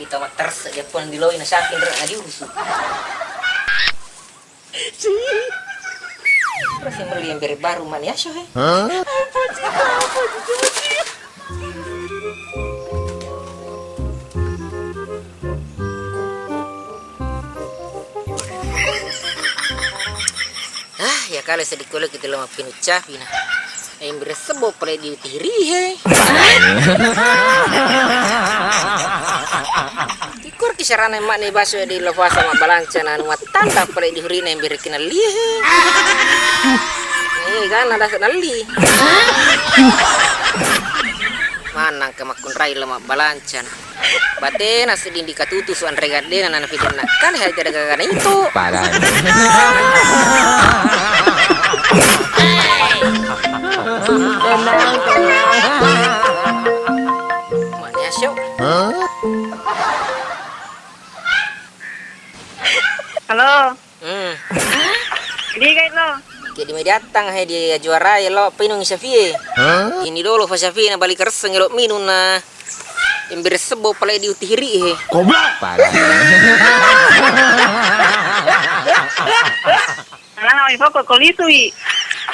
kita mah terus dia pun diloin na sakin rin na diuso. Terus yang beli yang baru man ya siya ya kali sedikit kita lemah pinucapi na. Yang bersebo pala diutiri he. Tikur kisaran emak nih baso di lepas sama balanca na nuat tanda pala dihurina yang berikin ali he. Nih kan ada senali. Mana kemakun rai lemak balancan. Bate nasi di katutus wan regade na pidan na kan hai tidak gagana itu. Parah. Tenang. Mana syok? Halo. Ini guys lo. Jadi may datang hai dia juara ya lo pinung Syafi. Ini dulu fa Syafi na balik kerseng lo minum na. Yang bersebo pala diutiri he. Goblok. Parah. Anak ay poko kolisui.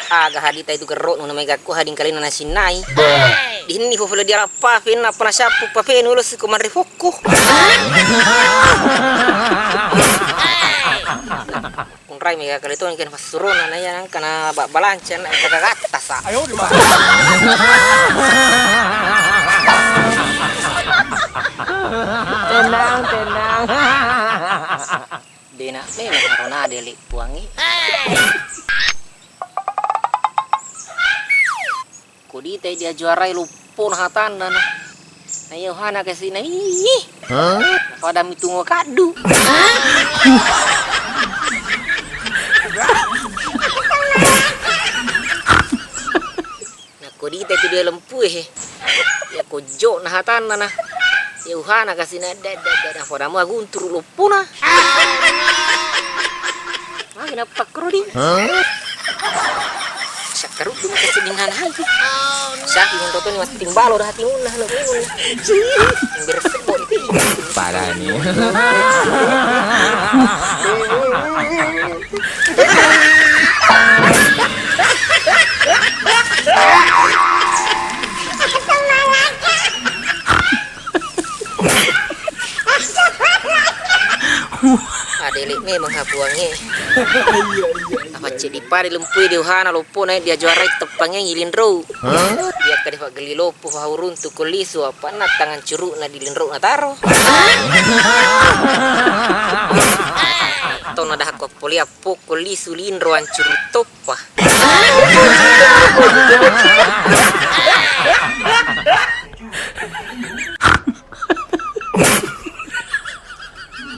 Aga hadita itu gerok nuna megaku hading kali nana sinai. Di sini fofolo dia apa fin apa nasapu pa fin ulo si kumari fokku. Kunrai mega kali itu kan pas suruna na yan kana balancan na kagata sa. Ayo di mana? Tenang. Dena memang karena deli puangi. Kudi teh dia juarai lupun hatan dan ayo hana ke sini pada mitungo kadu nah kudi teh dia lempu ya kojo nah hatan na ya hana ke sini dah pada mau guntur lupuna kenapa krudi sakarut dulu kesedingan hati. Sakit untuk tuh nih mas timbalo dah hati munah lo minum. Yang bersebo itu. Parah nih. Adelik memang hapuangnya. Apa jadi pari lempui di uhana lopo na dia juara tepangnya ngilin ro. Dia kade pak geli lopo haurun tu kolisu apa na tangan curuk na dilin ro na taro. Tong na dah ko polia po kolisu lin ro an curuk topa.